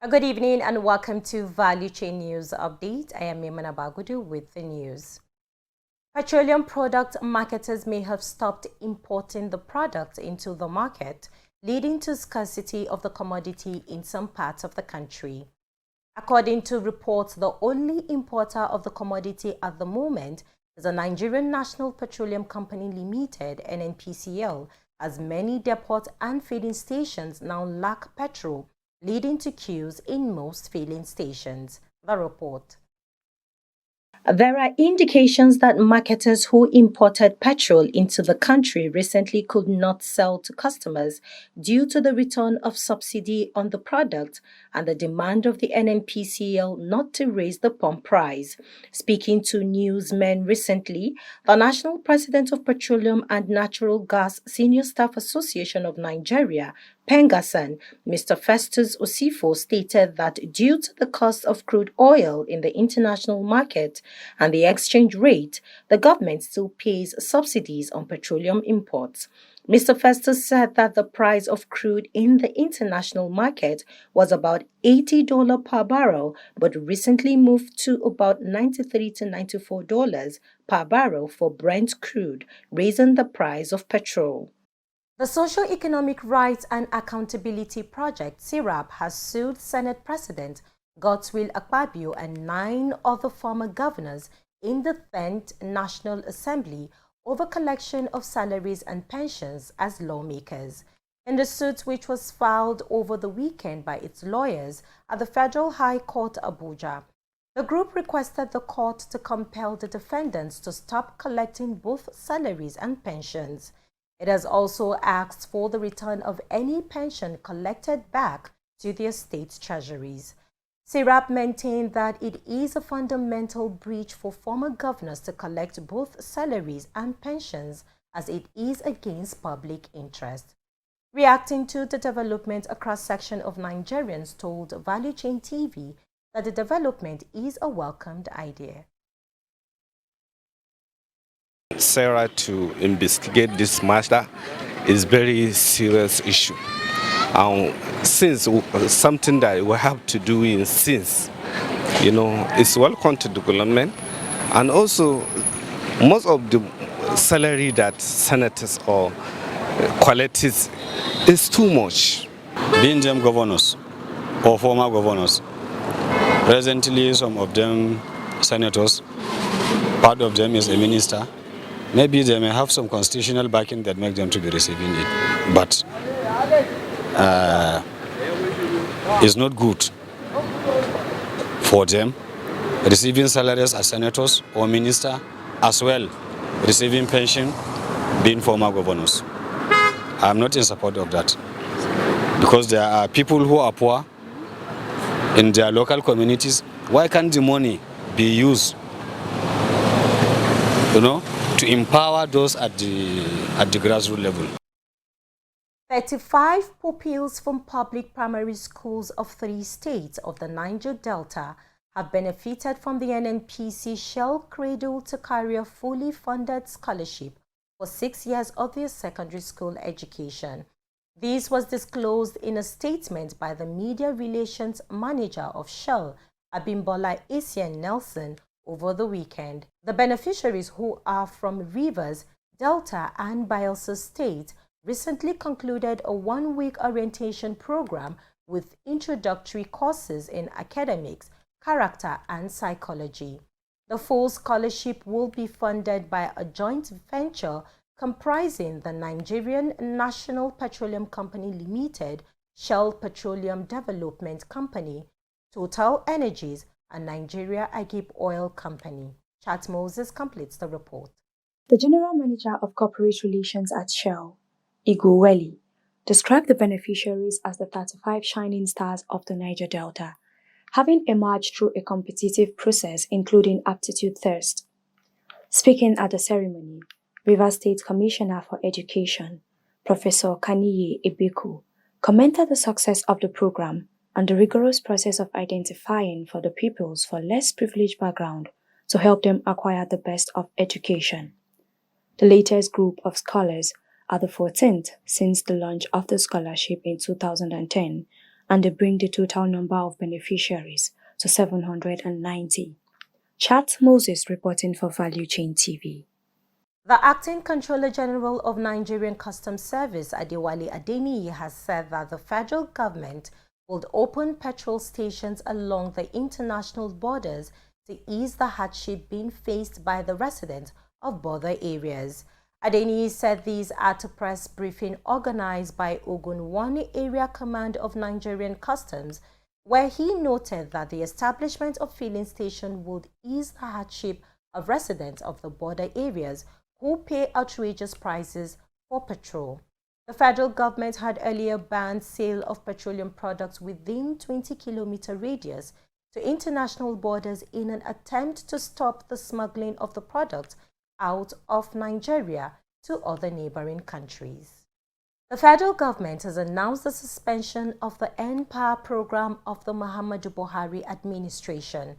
Good evening and welcome to Value Chain News Update. I am Memana Bagudu with the news. Petroleum product marketers may have stopped importing the product into the market, leading to scarcity of the commodity in some parts of the country. According to reports, the only importer of the commodity at the moment is the Nigerian National Petroleum Company Limited, NNPCL, as many depots and filling stations now lack petrol, leading to queues in most filling stations. The report. There are indications that marketers who imported petrol into the country recently could not sell to customers due to the return of subsidy on the product and the demand of the NNPCL not to raise the pump price. Speaking to newsmen recently, the National President of Petroleum and Natural Gas Senior Staff Association of Nigeria, Pengasan, Mr. Festus Osifo, stated that due to the cost of crude oil in the international market and the exchange rate, the government still pays subsidies on petroleum imports. Mr. Festus said that the price of crude in the international market was about $80 per barrel, but recently moved to about $93 to $94 per barrel for Brent crude, raising the price of petrol. The Socio-Economic Rights and Accountability Project, SIRAP, has sued Senate President Godswill Akpabio and 9 other former governors in the 10th National Assembly over collection of salaries and pensions as lawmakers. In the suit, which was filed over the weekend by its lawyers at the Federal High Court, Abuja, the group requested the court to compel the defendants to stop collecting both salaries and pensions. It has also asked for the return of any pension collected back to their state treasuries. SIRAP maintained that it is a fundamental breach for former governors to collect both salaries and pensions, as it is against public interest. Reacting to the development, a cross-section of Nigerians told Value Chain TV that the development is a welcomed idea. Sarah to investigate this matter is very serious issue. Since something that we have to do in since, it's welcome to development, and also most of the salary that senators or collectors is too much. Being them governors or former governors, presently some of them senators, part of them is a minister. Maybe they may have some constitutional backing that make them to be receiving it, but it's not good for them receiving salaries as senators or minister, as well receiving pension being former governors. I'm not in support of that, because there are people who are poor in their local communities. Why can't the money be used, to empower those at the grassroots level? 35 pupils from public primary schools of 3 states of the Niger Delta have benefited from the NNPC Shell Cradle to Career fully funded scholarship for 6 years of their secondary school education. This was disclosed in a statement by the media relations manager of Shell, Abimbola Essien Nelson, over the weekend. The beneficiaries, who are from Rivers, Delta, and Bayelsa State, recently concluded a 1-week orientation program with introductory courses in academics, character, and psychology. The full scholarship will be funded by a joint venture comprising the Nigerian National Petroleum Company Limited, Shell Petroleum Development Company, Total Energies, and Nigeria Agip Oil Company. Chat Moses completes the report. The General Manager of Corporate Relations at Shell, Igoweli, described the beneficiaries as the 35 shining stars of the Niger Delta, having emerged through a competitive process including aptitude test. Speaking at the ceremony, Rivers State Commissioner for Education, Professor Kaniye Ebeku, commented the success of the program and the rigorous process of identifying for the pupils for less privileged background to help them acquire the best of education. The latest group of scholars are the 14th since the launch of the scholarship in 2010 and they bring the total number of beneficiaries to 790. Chat Moses reporting for Value Chain TV. The Acting Controller General of Nigerian Customs Service, Adewale Adeniyi, has said that the federal government will open petrol stations along the international borders to ease the hardship being faced by the residents of border areas. Adeniyi said these at a press briefing organized by Ogun 1 Area Command of Nigerian Customs, where he noted that the establishment of filling stations would ease the hardship of residents of the border areas who pay outrageous prices for petrol. The federal government had earlier banned sale of petroleum products within 20-kilometer radius to international borders in an attempt to stop the smuggling of the product out of Nigeria to other neighboring countries. The federal government has announced the suspension of the NPower program of the Muhammadu Buhari administration.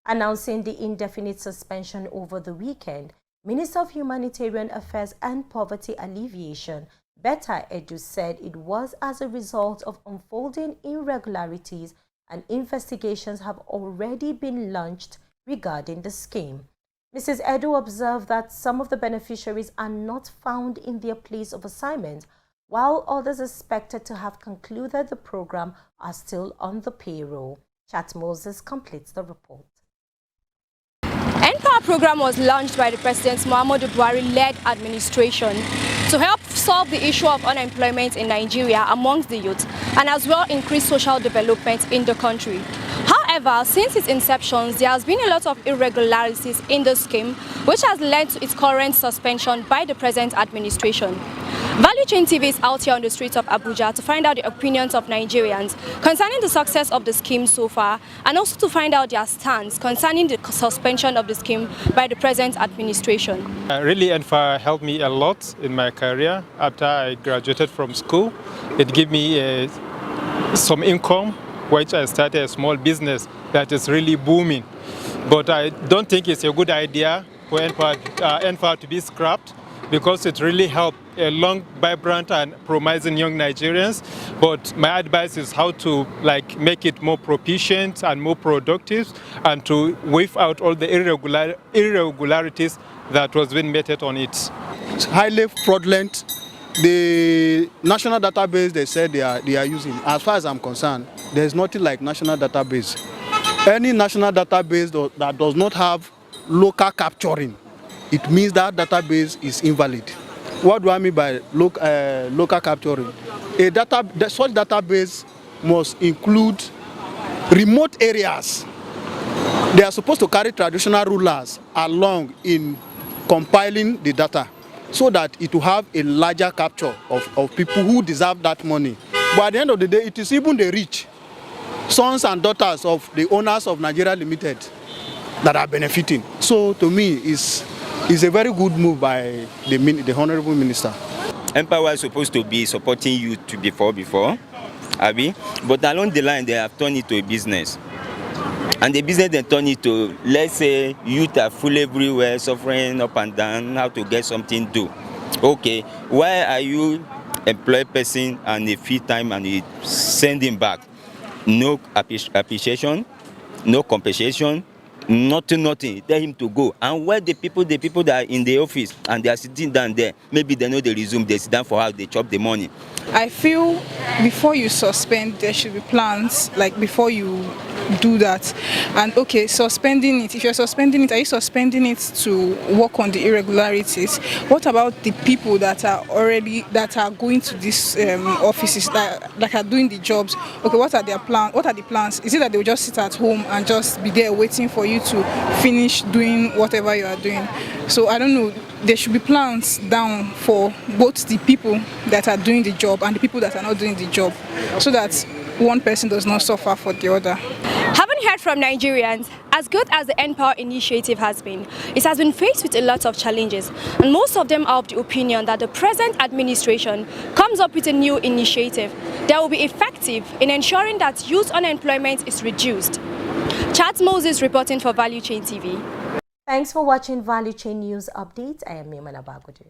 Announcing the indefinite suspension over the weekend, Minister of Humanitarian Affairs and Poverty Alleviation, Betta Edu, said it was as a result of unfolding irregularities and investigations have already been launched regarding the scheme. Mrs. Edu observed that some of the beneficiaries are not found in their place of assignment, while others expected to have concluded the program are still on the payroll. Chat Moses completes the report. NPower program was launched by the President Muhammadu Buhari-led administration to help solve the issue of unemployment in Nigeria amongst the youth and as well increase social development in the country. However, since its inception, there has been a lot of irregularities in the scheme, which has led to its current suspension by the present administration. Value Chain TV is out here on the streets of Abuja to find out the opinions of Nigerians concerning the success of the scheme so far, and also to find out their stance concerning the suspension of the scheme by the present administration. Really, NFA helped me a lot in my career. After I graduated from school, it gave me some income, which I started a small business that is really booming. But I don't think it's a good idea for NFA to be scrapped, because it really helped a long, vibrant and promising young Nigerians. But my advice is how to make it more proficient and more productive, and to waive out all the irregularities that was being meted on it. It's highly fraudulent. The national database they said they are using, as far as I'm concerned, there's nothing like national database. Any national database that does not have local capturing, it means that database is invalid. What do I mean by local capturing? Such database must include remote areas. They are supposed to carry traditional rulers along in compiling the data, so that it will have a larger capture of people who deserve that money. But at the end of the day, it is even the rich, sons and daughters of the owners of Nigeria Limited, that are benefiting. So to me, it's a very good move by the Honorable Minister. NPower is supposed to be supporting youth before, Abi, but along the line they have turned it to a business. And the business then turned it to, let's say, youth are full everywhere, suffering up and down, how to get something to do. Okay, why are you employ person and a free time and you send him back? No appreciation, no compensation, nothing. Tell him to go. And where the people that are in the office and they are sitting down there, maybe they know they resume, they sit down for house, they chop the money. I feel before you suspend, there should be plans, like before you do that. And okay, suspending it, if you're suspending it, are you suspending it to work on the irregularities? What about the people that are going to these offices that are doing the jobs? Okay, what are their plans? What are the plans? Is it that they will just sit at home and just be there waiting for you to finish doing whatever you are doing? So I don't know, there should be plans down for both the people that are doing the job and the people that are not doing the job, so that one person does not suffer for the other. Having heard from Nigerians, as good as the NPower initiative has been, it has been faced with a lot of challenges, and most of them are of the opinion that the present administration comes up with a new initiative that will be effective in ensuring that youth unemployment is reduced. Chat Moses reporting for Value Chain TV. Thanks for watching Value Chain News Update. I am Memana Bagudu.